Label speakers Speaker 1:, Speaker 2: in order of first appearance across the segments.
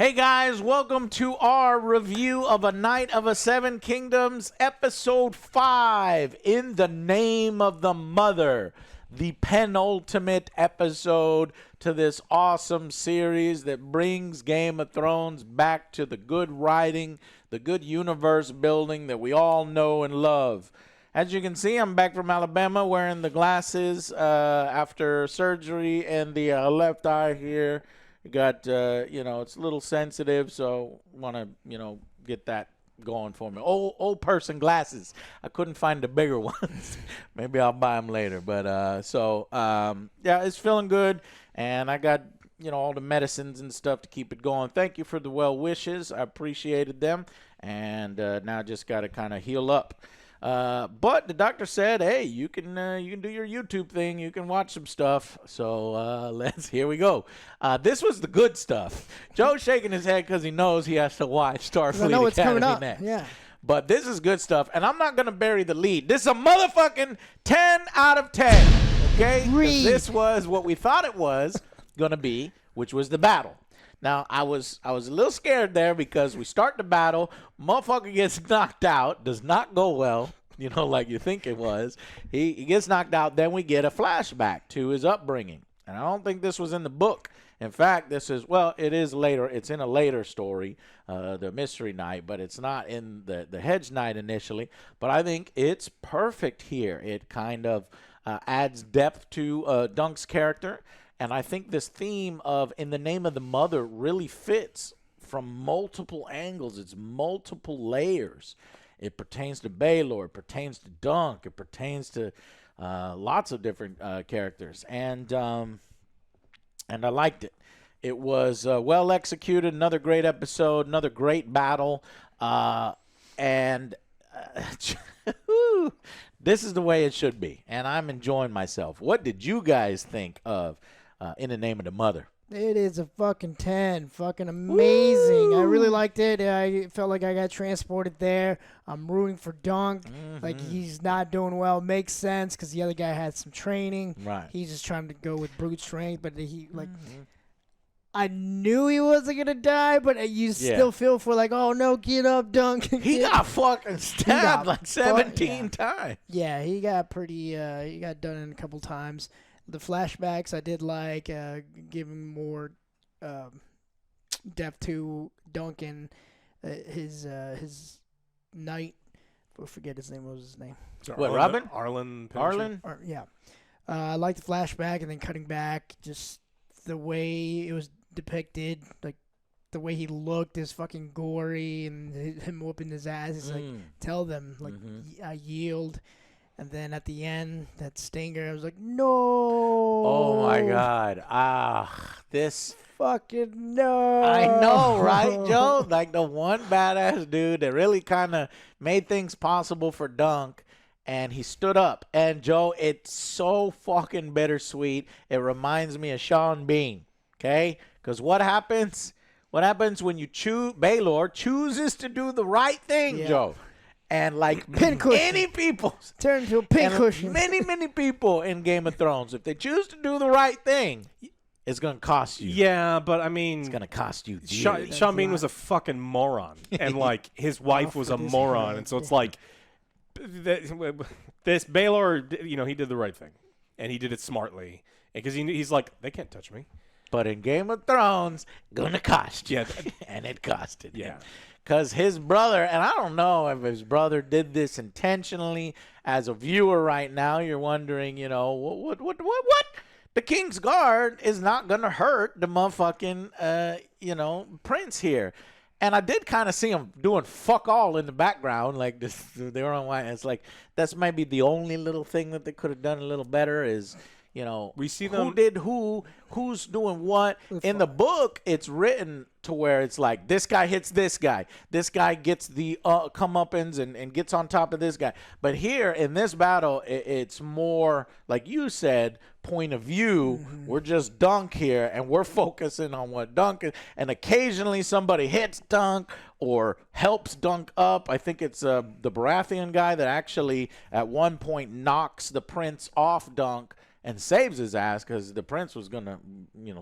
Speaker 1: Hey guys, welcome to our review of A Night of the Seven Kingdoms, episode 5, In the Name of the Mother, the penultimate episode to this awesome series that brings Game of Thrones back to the good writing, the good universe building that we all know and love. As you can see, I'm back from Alabama wearing the glasses after surgery and the left eye here. Got, it's a little sensitive, so want to, get that going for me. Old person glasses. I couldn't find the bigger ones. Maybe I'll buy them later. But, it's feeling good. And I got, all the medicines and stuff to keep it going. Thank you for the well wishes. I appreciated them. And now I just got to kind of heal up. But the doctor said, hey, you can do your YouTube thing. You can watch some stuff. So here we go. This was the good stuff. Joe's shaking his head because he knows he has to watch Starfleet Academy next. Yeah. But this is good stuff. And I'm not going to bury the lead. This is a motherfucking 10 out of 10. Okay? This was what we thought it was going to be, which was the battle. Now, I was a little scared there because we start the battle, motherfucker gets knocked out, does not go well, like you think it was. He gets knocked out, then we get a flashback to his upbringing. And I don't think this was in the book. In fact, it is later. It's in a later story, the Mystery Knight, but it's not in the Hedge Knight initially. But I think it's perfect here. It kind of adds depth to Dunk's character. And I think this theme of In the Name of the Mother really fits from multiple angles. It's multiple layers. It pertains to Baelor. It pertains to Dunk. It pertains to lots of different characters. And I liked it. It was well executed. Another great episode. Another great battle. This is the way it should be. And I'm enjoying myself. What did you guys think of In the Name of the Mother?
Speaker 2: It is a fucking 10. Fucking amazing. Woo! I really liked it. I felt like I got transported there. I'm rooting for Dunk. Mm-hmm. Like, he's not doing well. Makes sense because the other guy had some training. Right. He's just trying to go with brute strength. But I knew he wasn't going to die, but you still feel for like, oh, no, get up, Dunk.
Speaker 1: He got fucking stabbed like 17 times.
Speaker 2: Yeah, he got he got done in a couple times. The flashbacks I did like, giving more depth to Duncan, his knight. I forget his name. What was his name?
Speaker 1: What, Robin?
Speaker 3: Arlen.
Speaker 2: Yeah. I like the flashback and then cutting back, just the way it was depicted, like the way he looked is fucking gory, and him whooping his ass. It's like, tell them, like, I yield. And then at the end, that stinger, I was like, no.
Speaker 1: Oh, my God. This.
Speaker 2: Fucking no.
Speaker 1: I know, right, Joe? Like the one badass dude that really kind of made things possible for Dunk. And he stood up. And, Joe, it's so fucking bittersweet. It reminds me of Sean Bean, okay? Because what happens? What happens when Baelor chooses to do the right thing, Joe? And like many people
Speaker 2: turn into a pincushion.
Speaker 1: Many people in Game of Thrones, if they choose to do the right thing, it's going to cost you.
Speaker 3: Yeah, but I mean,
Speaker 1: it's going to cost you.
Speaker 3: Sean Bean was a fucking moron, and like his wife was a moron, and so it's like this Baelor, he did the right thing, and he did it smartly, because he's like, they can't touch me.
Speaker 1: But in Game of Thrones, gonna cost you, and it costed him. Because his brother, and I don't know if his brother did this intentionally. As a viewer right now, you're wondering, what? The King's Guard is not going to hurt the motherfucking, prince here. And I did kind of see him doing fuck all in the background. Like, they were on white. It's like, that's maybe the only little thing that they could have done a little better is,
Speaker 3: we see them.
Speaker 1: Who did who's doing what. In the book, it's written to where it's like, this guy hits this guy. This guy gets the comeuppance and gets on top of this guy. But here, in this battle, it's more, like you said, point of view. Mm-hmm. We're just Dunk here, and we're focusing on what Dunk is. And occasionally somebody hits Dunk or helps Dunk up. I think it's the Baratheon guy that actually, at one point, knocks the prince off Dunk and saves his ass because the prince was gonna,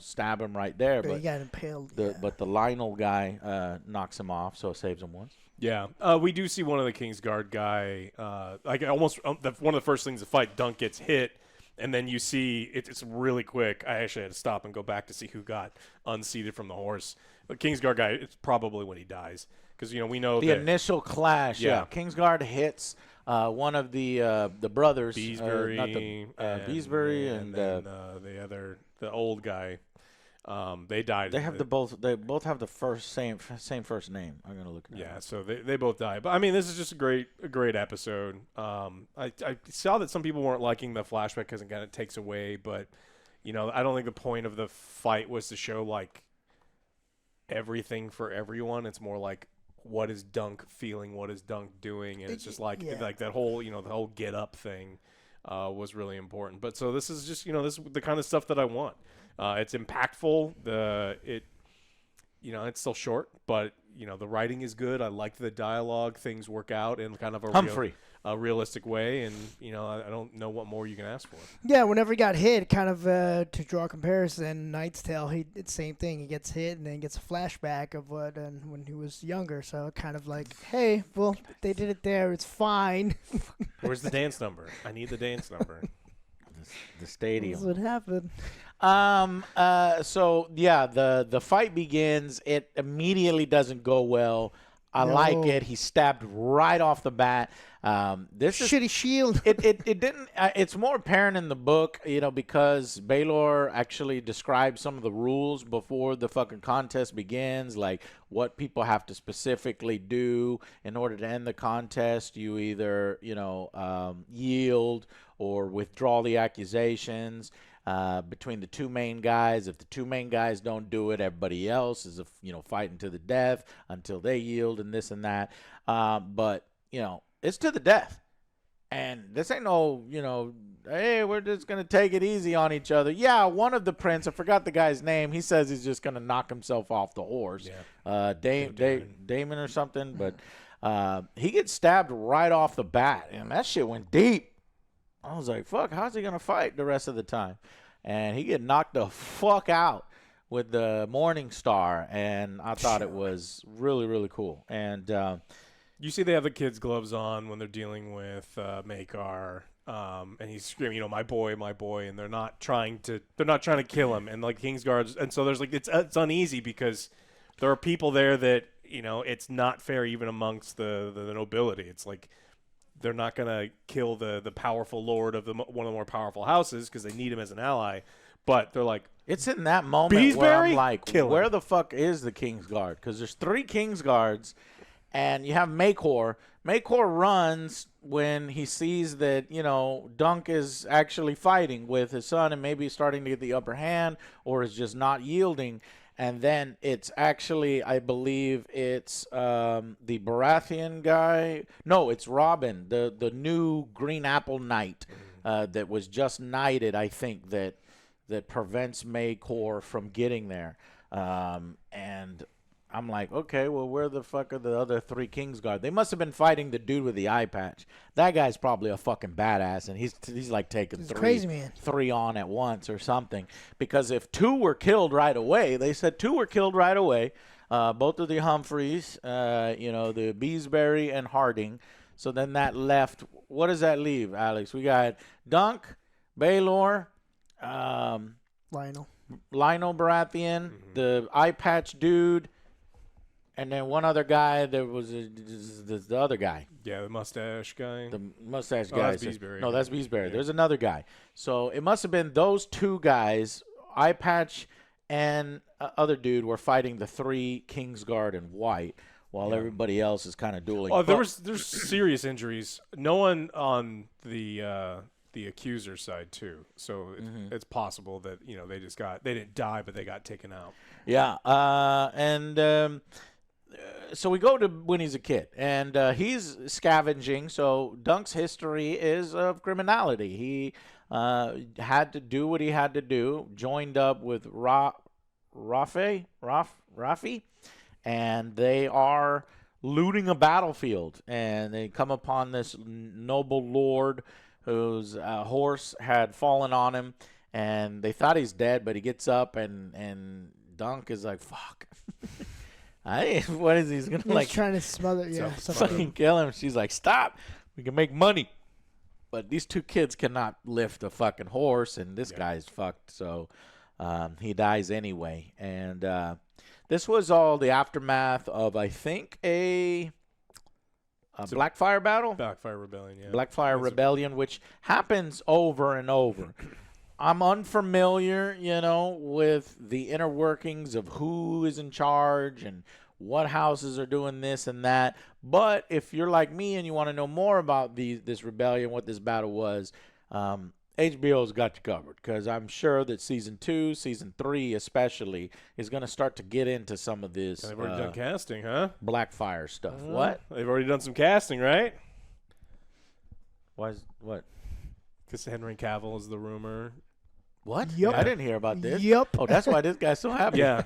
Speaker 1: stab him right there.
Speaker 2: But
Speaker 1: But
Speaker 2: he got impaled.
Speaker 1: the Lionel guy knocks him off, so it saves him once.
Speaker 3: Yeah, we do see one of the Kingsguard guy, like almost one of the first things to fight. Dunk gets hit, and then you see it's really quick. I actually had to stop and go back to see who got unseated from the horse. The Kingsguard guy, it's probably when he dies, because we know
Speaker 1: the initial clash.
Speaker 3: Yeah.
Speaker 1: Kingsguard hits one of the brothers,
Speaker 3: Beesbury,
Speaker 1: Beesbury, and
Speaker 3: the old guy. They died.
Speaker 1: They both have the same first name. I'm gonna look.
Speaker 3: Yeah, so they both died. But I mean, this is just a great episode. I saw that some people weren't liking the flashback because it kind of takes away. But I don't think the point of the fight was to show like everything for everyone. It's more like what is Dunk feeling, what is Dunk doing, and it's just like that whole the whole get up thing was really important. But so this is just this is the kind of stuff that I want. It's impactful. It's still short, but the writing is good. I like the dialogue. Things work out in kind of a realistic way, and I don't know what more you can ask for.
Speaker 2: Yeah, whenever he got hit, kind of to draw a comparison, Knight's Tale, it's same thing. He gets hit and then gets a flashback of what when he was younger. So kind of like, hey, well, they did it there. It's fine.
Speaker 3: Where's the dance number? I need the dance number.
Speaker 1: The stadium.
Speaker 2: That's what happened.
Speaker 1: So yeah, the fight begins. It immediately doesn't go well. I like it. He's stabbed right off the bat. This is
Speaker 2: shitty shield.
Speaker 1: It didn't. It's more apparent in the book, because Baylor actually describes some of the rules before the fucking contest begins, like what people have to specifically do in order to end the contest. You either yield or withdraw the accusations. Between the two main guys. If the two main guys don't do it, everybody else is fighting to the death until they yield and this and that. But it's to the death, and this ain't no hey, we're just gonna take it easy on each other. Yeah, one of the prince, I forgot the guy's name. He says he's just gonna knock himself off the horse. Yeah. Damon or something. But he gets stabbed right off the bat, and that shit went deep. I was like, fuck, how's he going to fight the rest of the time? And he get knocked the fuck out with the Morning Star, and I thought it was really, really cool. And
Speaker 3: you see they have the kids' gloves on when they're dealing with Makar, and he's screaming, my boy, and they're not trying to kill him. And like Kingsguards, and so there's like it's uneasy because there are people there that it's not fair even amongst the nobility. It's like they're not going to kill the powerful lord of one of the more powerful houses because they need him as an ally. But they're like,
Speaker 1: it's in that moment where I'm like,
Speaker 3: kill him.
Speaker 1: Where the fuck is the Kingsguard? Because there's 3 Kingsguards, and you have Makor. Makor runs when he sees that, Dunk is actually fighting with his son and maybe starting to get the upper hand or is just not yielding. And then it's actually, I believe it's the Baratheon guy. No, it's Robin, the new Green Apple Knight that was just knighted, I think, that prevents Makor from getting there. And I'm like, okay, well, where the fuck are the other 3 Kingsguard? They must have been fighting the dude with the eye patch. That guy's probably a fucking badass, and he's like taking
Speaker 2: crazy man.
Speaker 1: 3 on at once or something. Because if 2 were killed right away, they said 2 were killed right away. Both of the Humphreys, the Beesbury and Harding. So then that left. What does that leave, Alex? We got Dunk, Baylor,
Speaker 2: Lionel
Speaker 1: Baratheon, the eye patch dude. And then one other guy, there was the other guy.
Speaker 3: Yeah, the mustache guy.
Speaker 1: The mustache guy.
Speaker 3: That's Beesbury.
Speaker 1: No, that's Beesbury.
Speaker 3: Yeah.
Speaker 1: There's another guy. So it must have been those 2 guys, Eye Patch and other dude, were fighting the 3 Kingsguard in white, while everybody else is kind of dueling.
Speaker 3: Oh, there's serious injuries. No one on the accuser side too. So it's possible that they didn't die, but they got taken out.
Speaker 1: Yeah, so we go to when he's a kid, and he's scavenging. So Dunk's history is of criminality. He had to do what he had to do, joined up with Rafi, and they are looting a battlefield. And they come upon this noble lord whose horse had fallen on him, and they thought he's dead, but he gets up, and Dunk is like, fuck. What is he? He's going to, like,
Speaker 2: trying to smother. Yeah,
Speaker 1: fucking kill him. She's like, stop. We can make money. But these two kids cannot lift a fucking horse, and this guy's fucked, so he dies anyway. And this was all the aftermath of, I think, a Blackfire battle?
Speaker 3: Blackfire Rebellion, yeah.
Speaker 1: Blackfire Rebellion, which happens over and over. I'm unfamiliar, with the inner workings of who is in charge and what houses are doing this and that. But if you're like me and you want to know more about this rebellion, what this battle was, HBO's got you covered, because I'm sure that season 2, season 3 especially, is going to start to get into some of this.
Speaker 3: They've already done casting, huh?
Speaker 1: Blackfire stuff. What?
Speaker 3: They've already done some casting, right?
Speaker 1: What?
Speaker 3: Because Henry Cavill is the rumor.
Speaker 1: What?
Speaker 2: Yep.
Speaker 1: I didn't hear about this.
Speaker 2: Yep.
Speaker 1: Oh, that's why this guy's so happy.
Speaker 3: Yeah.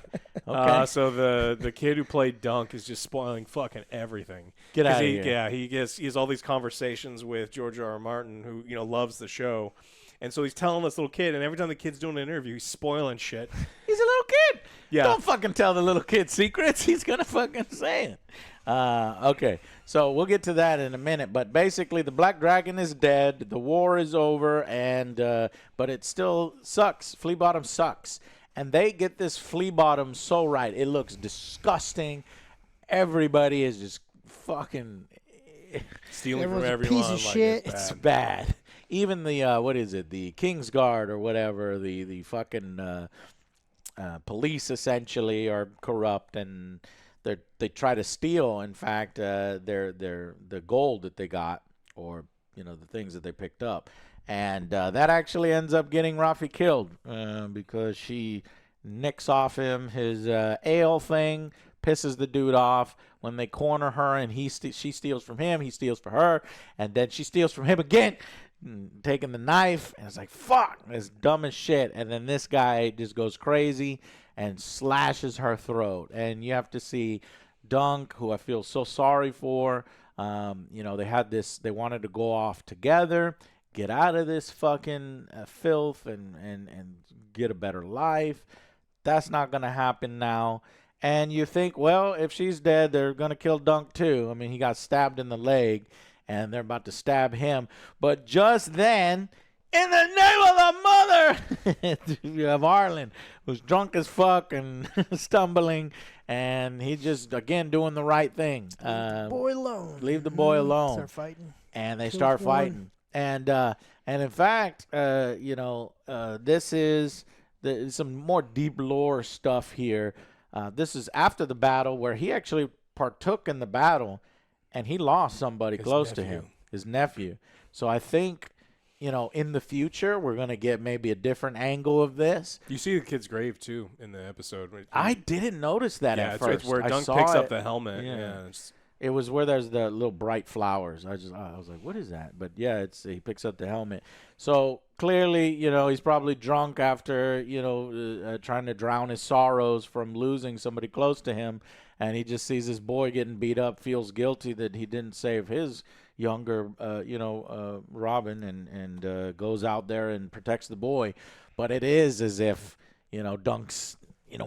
Speaker 1: Okay.
Speaker 3: So the kid who played Dunk is just spoiling fucking everything.
Speaker 1: Get out of here.
Speaker 3: Yeah, he has all these conversations with George R.R. Martin, who loves the show, and so he's telling this little kid, and every time the kid's doing an interview, he's spoiling shit.
Speaker 1: He's a little kid.
Speaker 3: Yeah.
Speaker 1: Don't fucking tell the little kid secrets. He's gonna fucking say it. Okay, so we'll get to that in a minute. But basically, the Black Dragon is dead. The war is over, and but it still sucks. Flea Bottom sucks, and they get this Flea Bottom so right. It looks disgusting. Everybody is just fucking
Speaker 3: Stealing
Speaker 2: Everyone's
Speaker 3: from
Speaker 2: a
Speaker 3: everyone.
Speaker 2: piece of
Speaker 3: like,
Speaker 2: shit.
Speaker 1: It's bad. Even the what is it? The King's Guard or whatever. The fucking police essentially are corrupt, and they try to steal. In fact, the gold that they got, or the things that they picked up, and that actually ends up getting Rafi killed because she nicks off him his ale thing, pisses the dude off. When they corner her and she steals from him, he steals from her, and then she steals from him again, taking the knife, and it's like, fuck, it's dumb as shit. And then this guy just goes crazy and slashes her throat. And you have to see Dunk, who I feel so sorry for. They wanted to go off together, get out of this fucking filth and get a better life. That's not going to happen now. And you think, well, if she's dead, they're going to kill Dunk too. I mean, he got stabbed in the leg, and they're about to stab him. But just then, in the name of the mother, you have Arlen, who's drunk as fuck and stumbling, and he's just, again, doing the right thing.
Speaker 2: Boy alone.
Speaker 1: Leave the boy alone.
Speaker 2: Start fighting.
Speaker 1: And they
Speaker 2: Kills
Speaker 1: start
Speaker 2: one.
Speaker 1: fighting. And in fact, this is some more deep lore stuff here. This is after the battle where he actually partook in the battle, and he lost somebody close to him, his nephew. So I think, in the future, we're going to get maybe a different angle of this.
Speaker 3: You see the kid's grave, too, in the episode.
Speaker 1: I didn't notice that at first.
Speaker 3: It's where
Speaker 1: I
Speaker 3: Dunk
Speaker 1: saw
Speaker 3: picks
Speaker 1: it.
Speaker 3: up the helmet.
Speaker 1: Yeah.
Speaker 3: Yeah.
Speaker 1: It was where there's the little bright flowers. I was like, what is that? But yeah, he picks up the helmet. So clearly, he's probably drunk after, trying to drown his sorrows from losing somebody close to him. And he just sees his boy getting beat up, feels guilty that he didn't save his younger, Robin, and goes out there and protects the boy. But it is as if, Dunk's,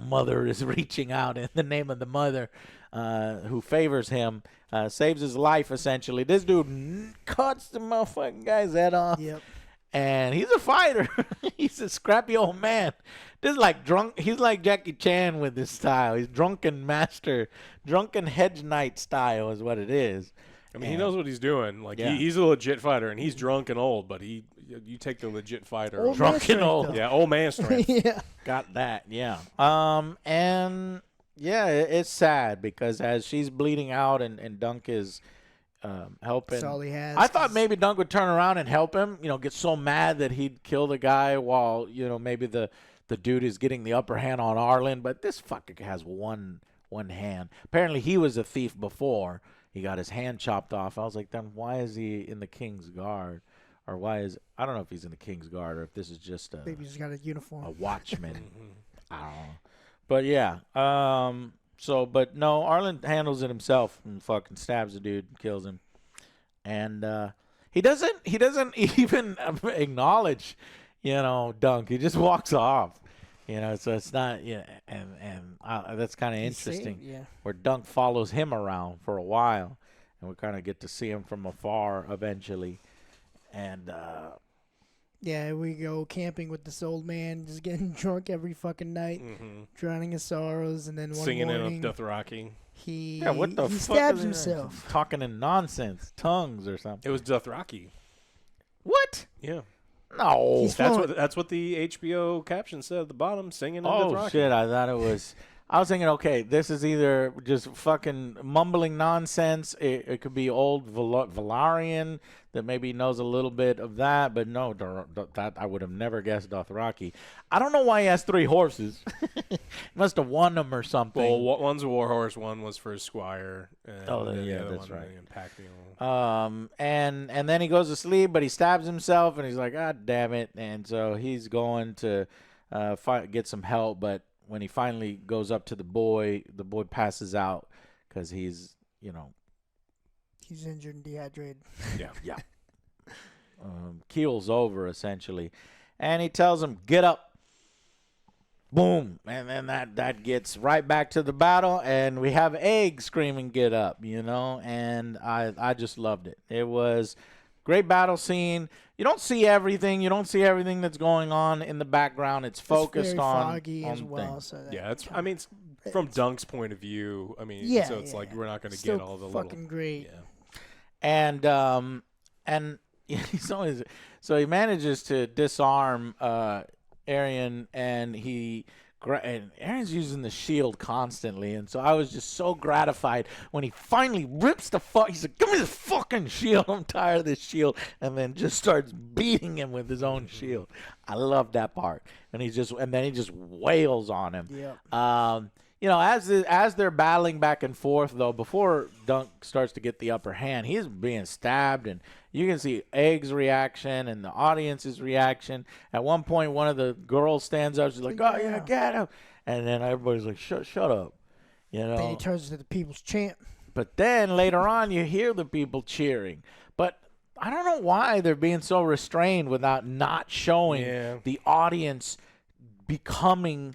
Speaker 1: mother is reaching out in the name of the mother. Who favors him, saves his life, essentially. This dude cuts the motherfucking guy's head off.
Speaker 2: Yep.
Speaker 1: And he's a fighter. He's a scrappy old man. This is like drunk. He's like Jackie Chan with his style. He's drunken hedge knight style is what it is.
Speaker 3: I mean, he knows what he's doing. Like,
Speaker 1: Yeah.
Speaker 3: he's a legit fighter, and he's drunk and old, but you take the legit fighter.
Speaker 2: Old
Speaker 1: Drunk
Speaker 2: man
Speaker 1: and
Speaker 2: strength,
Speaker 1: old.
Speaker 2: though.
Speaker 3: Yeah, old man strength.
Speaker 2: Yeah.
Speaker 1: Got that, yeah. And yeah, it's sad because as she's bleeding out and Dunk is helping.
Speaker 2: That's all he has.
Speaker 1: I thought maybe Dunk would turn around and help him, get so mad that he'd kill the guy while, maybe the dude is getting the upper hand on Arlen. But this fucker has one hand. Apparently he was a thief before. He got his hand chopped off. I was like, then why is he in the King's Guard? Or I don't know if he's in the King's Guard or if this is just
Speaker 2: Maybe he just got a uniform.
Speaker 1: a watchman. I don't know. But yeah, but no, Arlen handles it himself and fucking stabs the dude and kills him. And He doesn't even acknowledge, Dunk. He just walks off. So it's not, and that's kind of interesting.
Speaker 2: Yeah.
Speaker 1: Where Dunk follows him around for a while, and we kind of get to see him from afar eventually. And
Speaker 2: yeah, we go camping with this old man, just getting drunk every fucking night, drowning his sorrows, and then one
Speaker 3: singing
Speaker 2: morning
Speaker 3: in Dothraki.
Speaker 2: he
Speaker 1: what the
Speaker 2: he
Speaker 1: fuck
Speaker 2: stabs
Speaker 1: is he
Speaker 2: himself.
Speaker 1: talking in nonsense, tongues or something?
Speaker 3: It was Dothraki.
Speaker 1: What?
Speaker 3: Yeah.
Speaker 1: No.
Speaker 2: He's
Speaker 3: That's what the HBO caption said at the bottom, singing in Dothraki.
Speaker 1: Oh shit! I thought it was. I was thinking, okay, this is either just fucking mumbling nonsense. It could be old Valarian that maybe knows a little bit of that, but no, that I would have never guessed Dothraki. I don't know why he has 3 horses. Must have won them or something.
Speaker 3: Well, one's a war horse, one was for his squire. And
Speaker 1: yeah,
Speaker 3: the
Speaker 1: that's
Speaker 3: other one,
Speaker 1: right.
Speaker 3: pack mule.
Speaker 1: And then he goes to sleep, but he stabs himself, and he's like, God damn it! And so he's going to get some help, but when he finally goes up to the boy passes out because he's,
Speaker 2: He's injured and dehydrated.
Speaker 3: Yeah.
Speaker 1: keels over essentially, and he tells him, "Get up." Boom, and then that gets right back to the battle, and we have Egg screaming, "Get up!" And I just loved it. It was great battle scene. You don't see everything. You don't see everything that's going on in the background. It's focused
Speaker 2: very
Speaker 1: on
Speaker 2: foggy
Speaker 1: on
Speaker 2: as well.
Speaker 1: things.
Speaker 2: So that
Speaker 3: Yeah, it's from Dunk's point of view. I mean,
Speaker 2: Yeah,
Speaker 3: so it's like we're not going to
Speaker 2: still
Speaker 3: get all the
Speaker 2: fucking
Speaker 3: little.
Speaker 2: great.
Speaker 3: Yeah.
Speaker 1: And he's always so he manages to disarm Arian, and and Aaron's using the shield constantly, and so I was just so gratified when he finally rips the fuck. He's like, "Give me this fucking shield! I'm tired of this shield," and then just starts beating him with his own shield. I love that part, and then he just wails on him.
Speaker 2: Yeah.
Speaker 1: As they're battling back and forth, though, before Dunk starts to get the upper hand, he's being stabbed, and you can see Egg's reaction and the audience's reaction. At one point, one of the girls stands up. She's like, "Oh, yeah, get him." And then everybody's like, shut up.
Speaker 2: Then he turns to the people's champ.
Speaker 1: But then later on, you hear the people cheering. But I don't know why they're being so restrained without not showing the audience becoming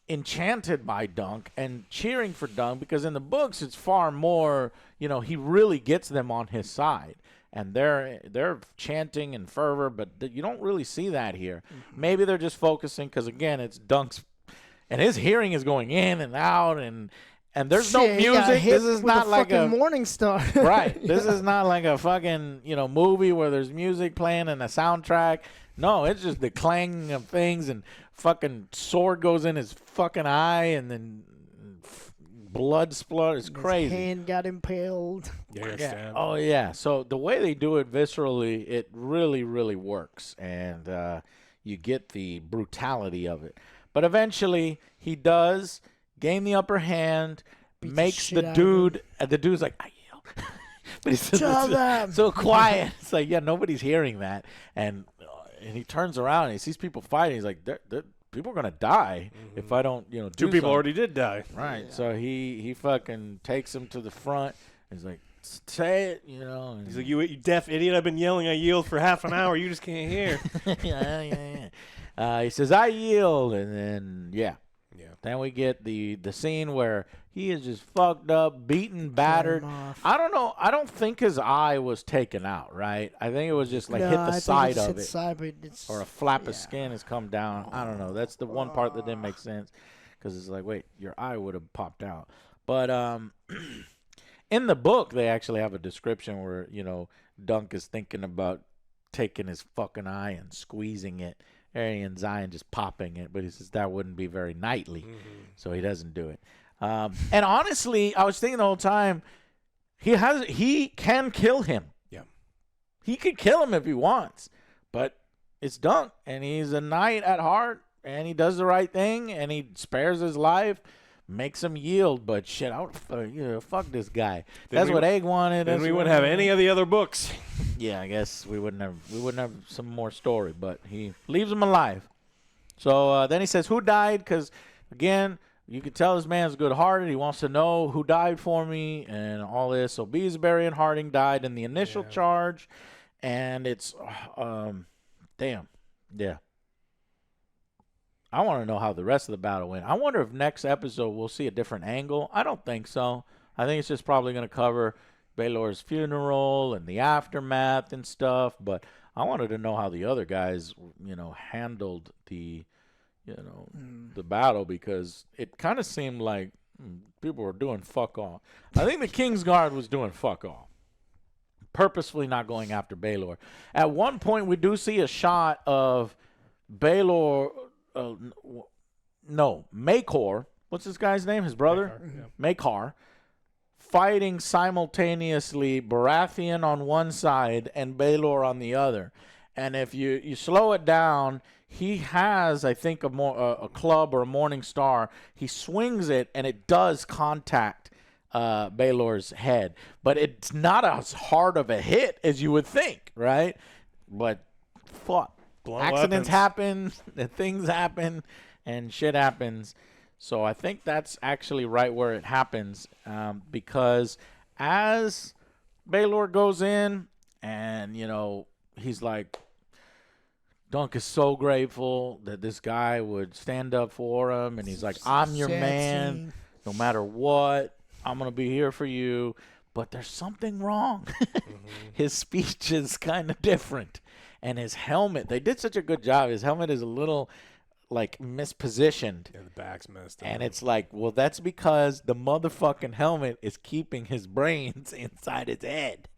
Speaker 1: enchanted by Dunk and cheering for Dunk, because in the books it's far more, he really gets them on his side, and they're chanting in fervor, but you don't really see that here. Maybe they're just focusing because, again, it's Dunk's, and his hearing is going in and out, and there's no music. This is not like a
Speaker 2: Morning Star.
Speaker 1: Right. This is not like a fucking, movie where there's music playing and a soundtrack. No, it's just the clanging of things, and fucking sword goes in his fucking eye, and then blood splutters. It's crazy.
Speaker 2: His hand got impaled.
Speaker 3: Yeah.
Speaker 1: Oh, yeah. So the way they do it viscerally, it really, really works, and you get the brutality of it. But eventually, he does gain the upper hand, makes the dude, the dude's like, "I yelled." But he's so quiet. It's like, yeah, nobody's hearing that. And he turns around and he sees people fighting. He's like, people are going to die if I don't, do
Speaker 3: 2 people
Speaker 1: something.
Speaker 3: already did die.
Speaker 1: Right. Yeah. So he fucking takes him to the front. He's like, "Say it," And
Speaker 3: He's like, you deaf idiot. I've been yelling I yield for half an hour. You just can't hear.
Speaker 1: yeah. He says, "I yield." And then, then we get the scene where he is just fucked up, beaten, battered. I don't know. I don't think his eye was taken out, right? I think it was just like hit the side of it. Or a flap of skin has come down. I don't know. That's the one part that didn't make sense, because it's like, wait, your eye would have popped out. But in the book, they actually have a description where, Dunk is thinking about taking his fucking eye and squeezing it, Arian's eye, and just popping it, but he says that wouldn't be very knightly, so he doesn't do it. And honestly, I was thinking the whole time, he can kill him.
Speaker 3: Yeah,
Speaker 1: he could kill him if he wants, but it's Dunk, and he's a knight at heart, and he does the right thing, and he spares his life, makes him yield. But shit, fuck this guy. That's what Egg wanted.
Speaker 3: Then we wouldn't have any of the other books.
Speaker 1: Yeah, I guess we wouldn't have some more story, but he leaves him alive. So then he says, "Who died?" Because again, you can tell this man's good-hearted. He wants to know who died for me and all this. So Beesbury and Harding died in the initial charge, and it's damn, yeah. I want to know how the rest of the battle went. I wonder if next episode we'll see a different angle. I don't think so. I think it's just probably going to cover Baelor's funeral and the aftermath and stuff. But I wanted to know how the other guys, handled the battle, because it kind of seemed like people were doing fuck all. I think the Kingsguard was doing fuck all, purposefully not going after Baelor. At one point, we do see a shot of Baelor, Maekor. What's this guy's name? His brother? Maekar. Fighting simultaneously Baratheon on one side and Baelor on the other. And if you slow it down, he has, I think, a club or a morning star. He swings it, and it does contact Baelor's head. But it's not as hard of a hit as you would think, right? But fuck. Accidents happen, things happen, and shit happens. So I think that's actually right where it happens, because as Baelor goes in and, he's like, Dunk is so grateful that this guy would stand up for him. And he's like, I'm your man. No matter what, I'm going to be here for you. But there's something wrong. His speech is kind of different. And his helmet, they did such a good job. His helmet is a little, mispositioned.
Speaker 3: Yeah, the back's messed up.
Speaker 1: And it's like, well, that's because the motherfucking helmet is keeping his brains inside his head.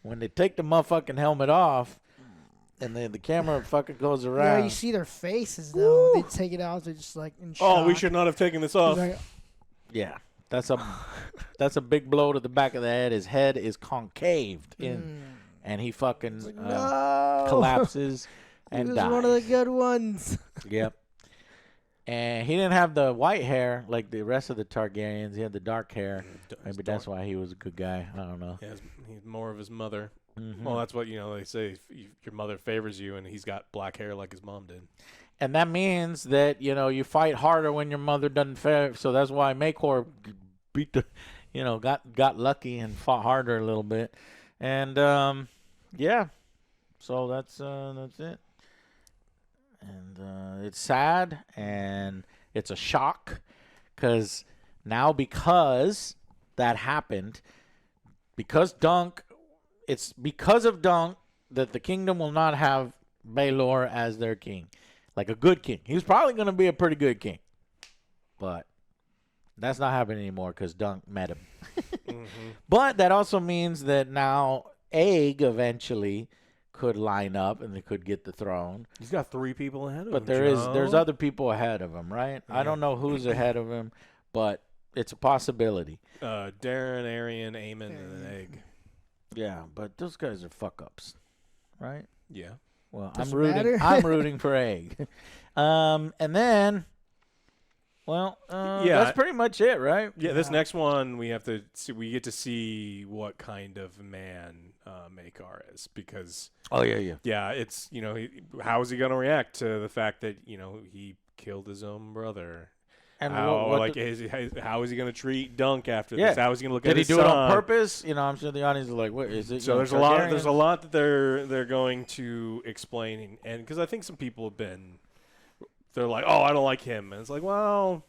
Speaker 1: When they take the motherfucking helmet off, and then the camera fucking goes around.
Speaker 2: Yeah, you see their faces, though. They take it out. They're just, in shock.
Speaker 3: Oh, we should not have taken this off.
Speaker 1: Yeah. That's a big blow to the back of the head. His head is concaved in, and he fucking collapses and dies.
Speaker 2: One of the good ones.
Speaker 1: Yep. And he didn't have the white hair like the rest of the Targaryens. He had the dark hair. Maybe that's why he was a good guy. I don't know.
Speaker 3: Yeah, he's more of his mother. Well, that's what, they say. If your mother favors you, and he's got black hair like his mom did.
Speaker 1: And that means that, you fight harder when your mother doesn't favor. So that's why Maekor beat got lucky and fought harder a little bit. And, yeah. So that's it. And it's sad, and it's a shock, because that happened, it's because of Dunk that the kingdom will not have Baelor as their king, like a good king. He was probably going to be a pretty good king, but that's not happening anymore because Dunk met him. But that also means that now Aeg eventually could line up and they could get the throne.
Speaker 3: He's got 3 people ahead of him.
Speaker 1: But there's other people ahead of him, right? Yeah. I don't know who's ahead of him, but it's a possibility.
Speaker 3: Darren, Arian, Aemon, and then Aeg.
Speaker 1: Yeah, but those guys are fuck ups, right?
Speaker 3: Yeah.
Speaker 1: Well, I'm rooting for Aeg. And then, that's pretty much it, right?
Speaker 3: Yeah, this next one we get to see what kind of man Maekar is, because it's how is he going to react to the fact that he killed his own brother, and how is he going to treat Dunk after this? How is he going to look at his son? Did he do it on
Speaker 1: purpose? I'm sure the audience is like, what is it?
Speaker 3: So there's a lot that they're going to explain, and because I think some people they're like, oh, I don't like him, and it's like, well,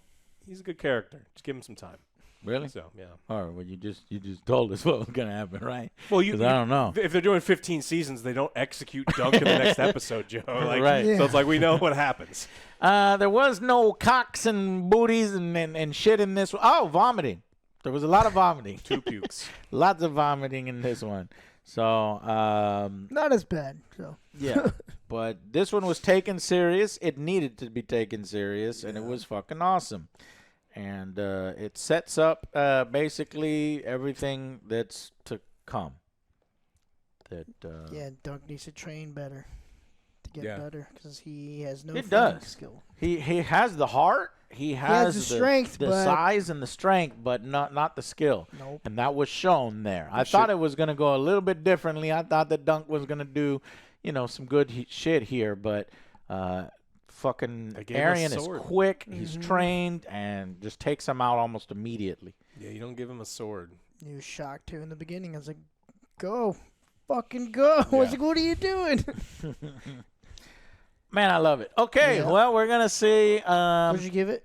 Speaker 3: he's a good character. Just give him some time.
Speaker 1: Really?
Speaker 3: So yeah.
Speaker 1: All right. Well, you just told us what was gonna happen, right?
Speaker 3: Well,
Speaker 1: I don't know.
Speaker 3: If they're doing 15 seasons, they don't execute Dunk in the next episode, Joe.
Speaker 1: Right.
Speaker 3: So it's like we know what happens.
Speaker 1: There was no cocks and booties and shit in this one. Oh, vomiting. There was a lot of vomiting.
Speaker 3: 2 pukes.
Speaker 1: Lots of vomiting in this one. So
Speaker 2: not as bad. So
Speaker 1: yeah. But this one was taken serious. It needed to be taken serious, and it was fucking awesome. And it sets up basically everything that's to come.
Speaker 2: Dunk needs to train better to get better, because he has no skill.
Speaker 1: He has the heart. He has the strength, the size and the strength, but not the skill.
Speaker 2: Nope.
Speaker 1: And that was shown there. I thought it was going to go a little bit differently. I thought that Dunk was going to do, some good shit here, but fucking
Speaker 3: They gave him a
Speaker 1: Aryan is
Speaker 3: sword.
Speaker 1: quick. He's trained and just takes him out almost immediately.
Speaker 3: Yeah, you don't give him a sword.
Speaker 2: He was shocked too in the beginning. I was like, "Go, fucking go!" I was
Speaker 3: Yeah.
Speaker 2: like, "What are you doing?"
Speaker 1: Man, I love it. Okay,
Speaker 2: Yeah.
Speaker 1: well, we're gonna see.
Speaker 2: What'd you give it?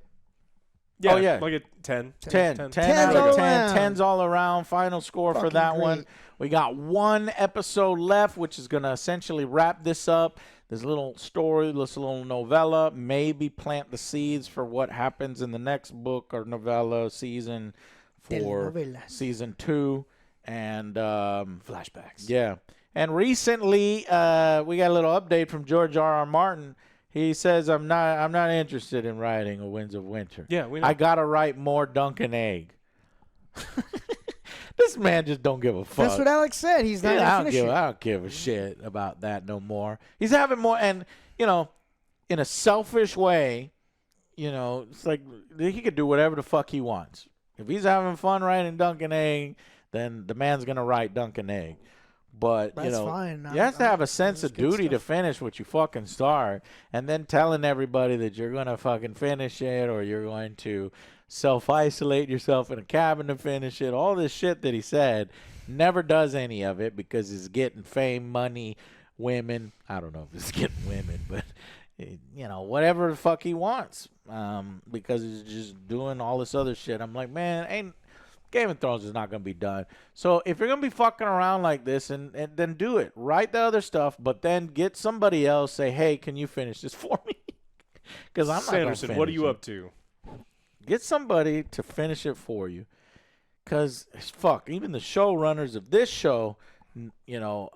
Speaker 3: Yeah,
Speaker 1: yeah.
Speaker 3: like a 10.
Speaker 1: 10
Speaker 2: Tens
Speaker 1: out
Speaker 2: all
Speaker 1: of 10.
Speaker 2: around.
Speaker 1: 10's all around. Final score for
Speaker 2: Fucking
Speaker 1: that one.
Speaker 2: great.
Speaker 1: We got one episode left, which is going to essentially wrap this up. This little story, this little novella, maybe plant the seeds for what happens in the next book or novella season for
Speaker 2: Telenovela.
Speaker 1: season 2. And
Speaker 3: Flashbacks.
Speaker 1: yeah. And recently, we got a little update from George R.R. Martin. He says, I'm not interested in writing A Winds of Winter.
Speaker 3: Yeah, we know.
Speaker 1: I got to write more Dunk and Egg. This man just don't give a fuck.
Speaker 2: That's what Alex said. He's not
Speaker 1: Yeah,
Speaker 2: gonna
Speaker 1: I don't
Speaker 2: finish it.
Speaker 1: give a shit about that no more. He's having more, and in a selfish way, it's like he could do whatever the fuck he wants. If he's having fun writing Dunk and Egg, then the man's gonna write Dunk and Egg. But
Speaker 2: That's fine.
Speaker 1: you have to have a
Speaker 2: That's
Speaker 1: sense of
Speaker 2: good
Speaker 1: duty to
Speaker 2: stuff.
Speaker 1: finish what you fucking start, and then telling everybody that you're gonna fucking finish it, or you're going to self-isolate yourself in a cabin to finish it. All this shit that he said, never does any of it because he's getting fame, money, women. I don't know if he's getting women, but whatever the fuck he wants, because he's just doing all this other shit. I'm like, man, Game of Thrones is not going to be done. So if you're going to be fucking around like this, and then do it. Write the other stuff, but then get somebody else, say, hey, can you finish this for me? Because I'm not going to
Speaker 3: Sanderson,
Speaker 1: finish
Speaker 3: what are you
Speaker 1: it.
Speaker 3: up to?
Speaker 1: Get somebody to finish it for you. Because, fuck, even the showrunners of this show,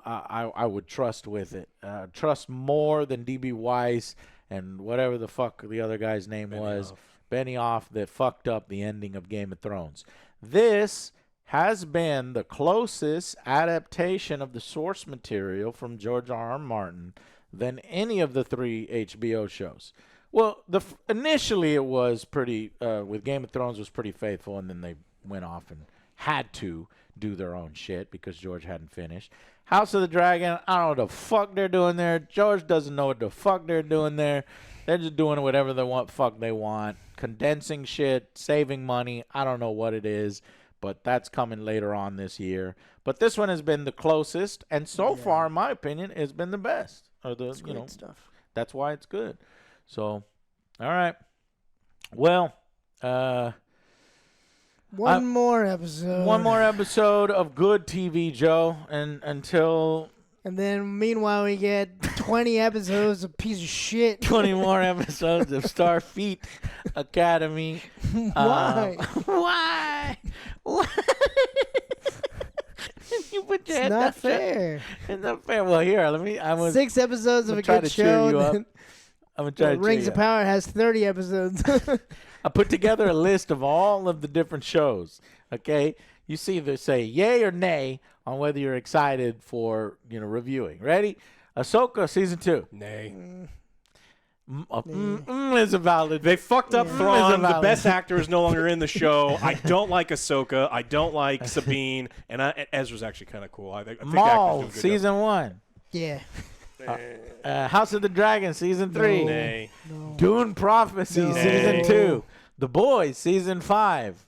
Speaker 1: I would trust with it. Trust more than D.B. Weiss and whatever the fuck the other guy's name was. Benioff, that fucked up the ending of Game of Thrones. This has been the closest adaptation of the source material from George R.R. Martin than any of the 3 HBO shows. Well, initially it was pretty, with Game of Thrones was pretty faithful, and then they went off and had to do their own shit because George hadn't finished. House of the Dragon, I don't know what the fuck they're doing there. George doesn't know what the fuck they're doing there. They're just doing whatever they want, fuck they want. Condensing shit, saving money, I don't know what it is, but that's coming later on this year. But this one has been the closest, and so far, in my opinion, it's been the best. Or
Speaker 2: It's great stuff.
Speaker 1: That's why it's good. So, all right. Well,
Speaker 2: One more episode.
Speaker 1: one more episode of good TV, Joe, and until
Speaker 2: And then meanwhile we get 20 episodes of piece of shit.
Speaker 1: 20 more episodes of Starfleet Academy.
Speaker 2: Why?
Speaker 1: Why? Why? You put your
Speaker 2: It's
Speaker 1: head
Speaker 2: not
Speaker 1: down.
Speaker 2: fair.
Speaker 1: It's not fair. Well, here, I was
Speaker 2: 6 episodes of
Speaker 1: I'm
Speaker 2: a
Speaker 1: trying
Speaker 2: good
Speaker 1: to cheer
Speaker 2: show.
Speaker 1: you up.
Speaker 2: and
Speaker 1: I'm gonna
Speaker 2: then
Speaker 1: try to cheer
Speaker 2: Rings
Speaker 1: you
Speaker 2: of
Speaker 1: up.
Speaker 2: Power has 30 episodes.
Speaker 1: I put together a list of all of the different shows. Okay, you see either say yay or nay on whether you're excited for reviewing. Ready? Ahsoka season 2.
Speaker 3: Nay.
Speaker 1: Is a valid.
Speaker 3: They fucked up
Speaker 2: Yeah.
Speaker 3: Thrawn.
Speaker 1: It's a
Speaker 3: The best
Speaker 1: valid-
Speaker 3: actor is no longer in the show. I don't like Ahsoka. I don't like Sabine. And Ezra's actually kind of cool. I think the actor's
Speaker 1: Maul
Speaker 3: doing good
Speaker 1: season 1.
Speaker 2: yeah.
Speaker 1: House of the Dragon season 3.
Speaker 3: job. Nay.
Speaker 2: No.
Speaker 1: Dune Prophecy
Speaker 2: No.
Speaker 1: season
Speaker 3: Nay.
Speaker 1: 2. The Boys season 5.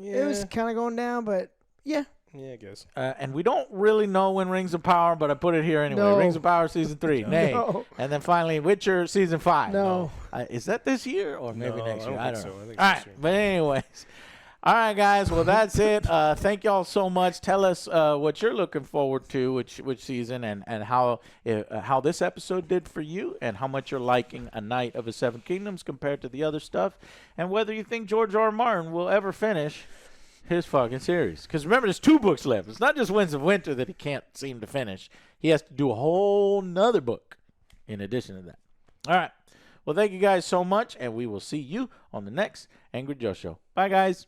Speaker 2: It was kind of going down, but yeah.
Speaker 3: Yeah, I guess.
Speaker 1: And we don't really know when Rings of Power, but I put it here anyway.
Speaker 2: No.
Speaker 1: Rings of Power season 3. Nay.
Speaker 2: No.
Speaker 1: And then finally Witcher season 5.
Speaker 2: No.
Speaker 1: Is that this year or maybe
Speaker 3: No,
Speaker 1: next
Speaker 3: I
Speaker 1: year?
Speaker 3: don't
Speaker 1: I
Speaker 3: think
Speaker 1: don't
Speaker 3: so.
Speaker 1: know.
Speaker 3: I think
Speaker 1: All
Speaker 3: it's
Speaker 1: right.
Speaker 3: this year.
Speaker 1: But anyways. All right, guys. Well, that's it. Thank y'all so much. Tell us what you're looking forward to, which season, and how this episode did for you, and how much you're liking A Night of the Seven Kingdoms compared to the other stuff, and whether you think George R. R. Martin will ever finish his fucking series. Because remember, there's 2 books left. It's not just Winds of Winter that he can't seem to finish. He has to do a whole nother book in addition to that. All right. Well, thank you guys so much, and we will see you on the next Angry Joe Show. Bye, guys.